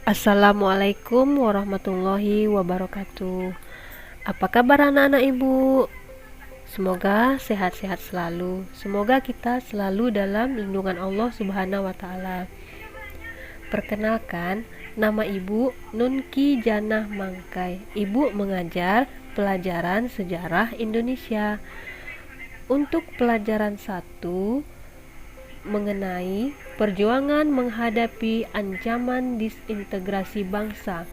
Assalamualaikum warahmatullahi wabarakatuh. Apa kabar anak-anak ibu? Semoga sehat-sehat selalu. Semoga kita selalu dalam lindungan Allah Subhanahu wa taala. Perkenalkan, nama ibu Nunki Janah Mangkai. Ibu mengajar pelajaran sejarah Indonesia. Untuk pelajaran 1 mengenai perjuangan menghadapi ancaman disintegrasi bangsa.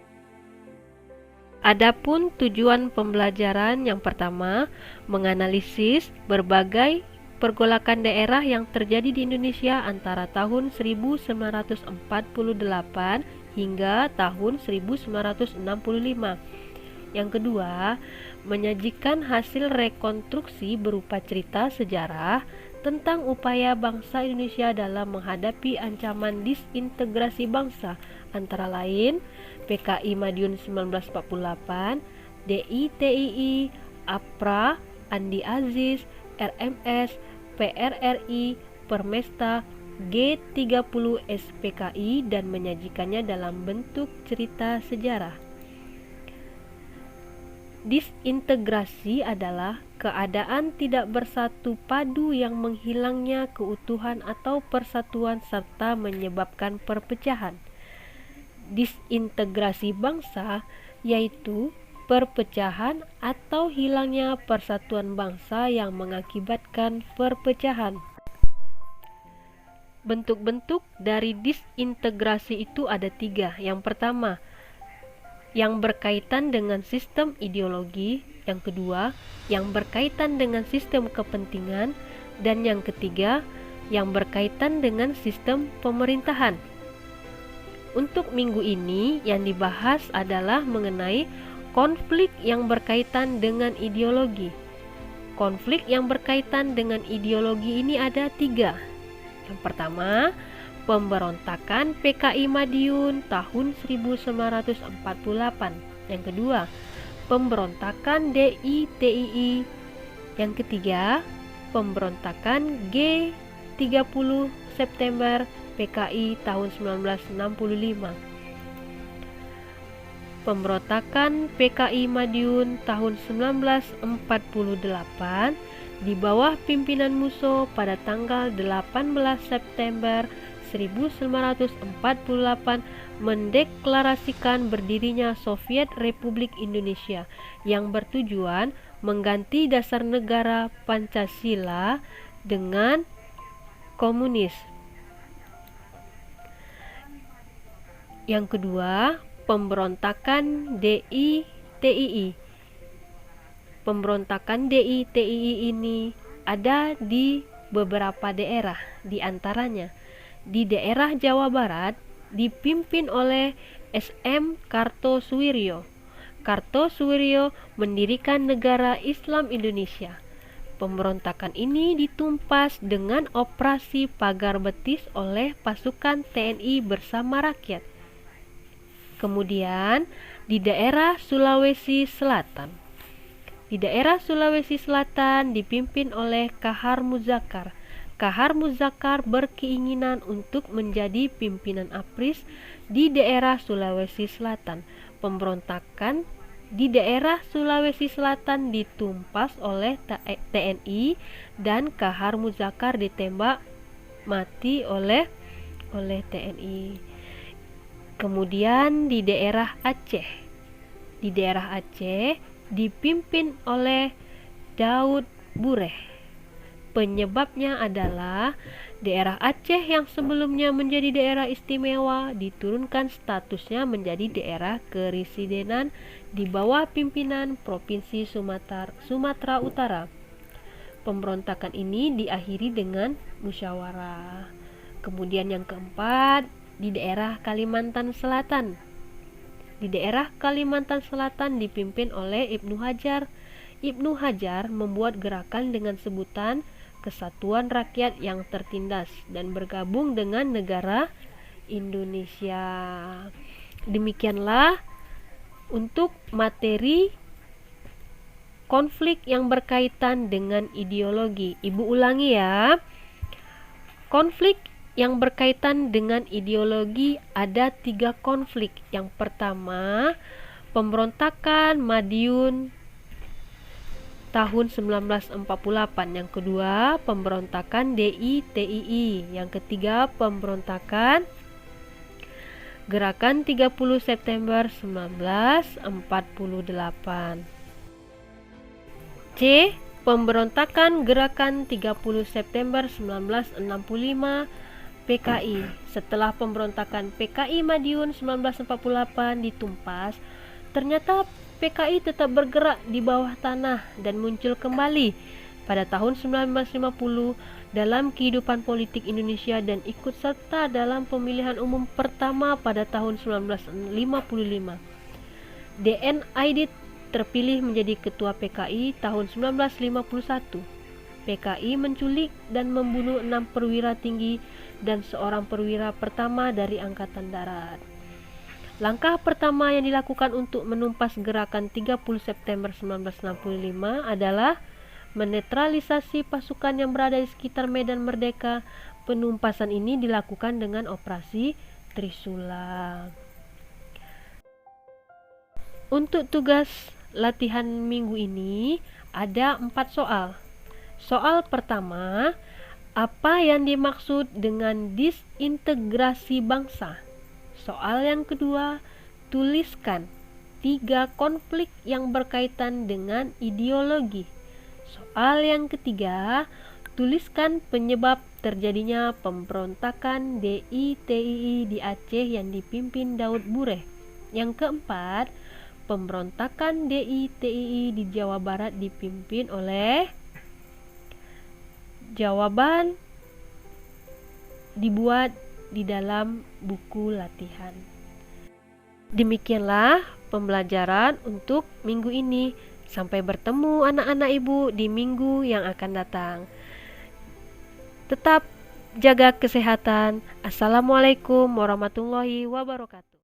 Adapun tujuan pembelajaran yang pertama, menganalisis berbagai pergolakan daerah yang terjadi di Indonesia antara tahun 1948 hingga tahun 1965. Yang kedua, menyajikan hasil rekonstruksi berupa cerita sejarah tentang upaya bangsa Indonesia dalam menghadapi ancaman disintegrasi bangsa, antara lain PKI Madiun 1948, DITII, APRA, Andi Aziz, RMS, PRRI, Permesta, G30 SPKI, dan menyajikannya dalam bentuk cerita sejarah. Disintegrasi adalah keadaan tidak bersatu padu yang menghilangnya keutuhan atau persatuan serta menyebabkan perpecahan. Disintegrasi bangsa yaitu perpecahan atau hilangnya persatuan bangsa yang mengakibatkan perpecahan. Bentuk-bentuk dari disintegrasi itu ada 3. Yang pertama, yang berkaitan dengan sistem ideologi, yang kedua, yang berkaitan dengan sistem kepentingan, dan yang ketiga, yang berkaitan dengan sistem pemerintahan. Untuk minggu ini yang dibahas adalah mengenai konflik yang berkaitan dengan ideologi. Konflik yang berkaitan dengan ideologi ini ada 3. Yang pertama, pemberontakan PKI Madiun tahun 1948. Yang kedua, pemberontakan DITII. Yang ketiga, pemberontakan G30 September PKI tahun 1965. Pemberontakan PKI Madiun tahun 1948 di bawah pimpinan Musso pada tanggal 18 September 1948 mendeklarasikan berdirinya Soviet Republik Indonesia yang bertujuan mengganti dasar negara Pancasila dengan komunis. Yang kedua, pemberontakan DITII. Pemberontakan DITII ini ada di beberapa daerah, di antaranya di daerah Jawa Barat dipimpin oleh SM Kartosuwiryo. Kartosuwiryo mendirikan negara Islam Indonesia. Pemberontakan ini ditumpas dengan operasi pagar betis oleh pasukan TNI bersama rakyat. Kemudian di daerah Sulawesi Selatan. Di daerah Sulawesi Selatan dipimpin oleh Kahar Muzakar. Kahar Muzakar berkeinginan untuk menjadi pimpinan APRIS di daerah Sulawesi Selatan. Pemberontakan di daerah Sulawesi Selatan ditumpas oleh TNI dan Kahar Muzakar ditembak mati oleh TNI. Kemudian di daerah Aceh. Di daerah Aceh dipimpin oleh Daud Bureh. Penyebabnya adalah daerah Aceh yang sebelumnya menjadi daerah istimewa diturunkan statusnya menjadi daerah keresidenan di bawah pimpinan Provinsi Sumatera Utara. Pemberontakan ini diakhiri dengan musyawarah. Kemudian yang keempat, di daerah Kalimantan Selatan. Di daerah Kalimantan Selatan dipimpin oleh Ibnu Hajar. Ibnu Hajar membuat gerakan dengan sebutan Kesatuan Rakyat yang Tertindas dan bergabung dengan negara Indonesia. Demikianlah untuk materi konflik yang berkaitan dengan ideologi. Ibu ulangi ya. Konflik yang berkaitan dengan ideologi ada 3 konflik. Yang pertama, pemberontakan Madiun tahun 1948. Yang kedua, pemberontakan DI-TII. Yang ketiga, pemberontakan Gerakan 30 September 1948. C. Pemberontakan Gerakan 30 September 1965 PKI. Setelah pemberontakan PKI Madiun 1948 ditumpas, ternyata PKI tetap bergerak di bawah tanah dan muncul kembali pada tahun 1950 dalam kehidupan politik Indonesia dan ikut serta dalam pemilihan umum pertama pada tahun 1955. DN Aidit terpilih menjadi ketua PKI tahun 1951. PKI menculik dan membunuh 6 perwira tinggi dan seorang perwira pertama dari Angkatan Darat. Langkah pertama yang dilakukan untuk menumpas gerakan 30 September 1965 adalah menetralisasi pasukan yang berada di sekitar Medan Merdeka. Penumpasan ini dilakukan dengan operasi Trisula. Untuk tugas latihan minggu ini ada 4 soal. Soal pertama, apa yang dimaksud dengan disintegrasi bangsa? Soal yang kedua, tuliskan 3 konflik yang berkaitan dengan ideologi. Soal yang ketiga, tuliskan penyebab terjadinya pemberontakan DI-TII di Aceh yang dipimpin Daud Bureh. Yang keempat, pemberontakan DI-TII di Jawa Barat dipimpin oleh. Jawaban dibuat di dalam buku latihan. Demikianlah pembelajaran untuk minggu ini. Sampai bertemu anak-anak ibu di minggu yang akan datang. Tetap jaga kesehatan. Assalamualaikum warahmatullahi wabarakatuh.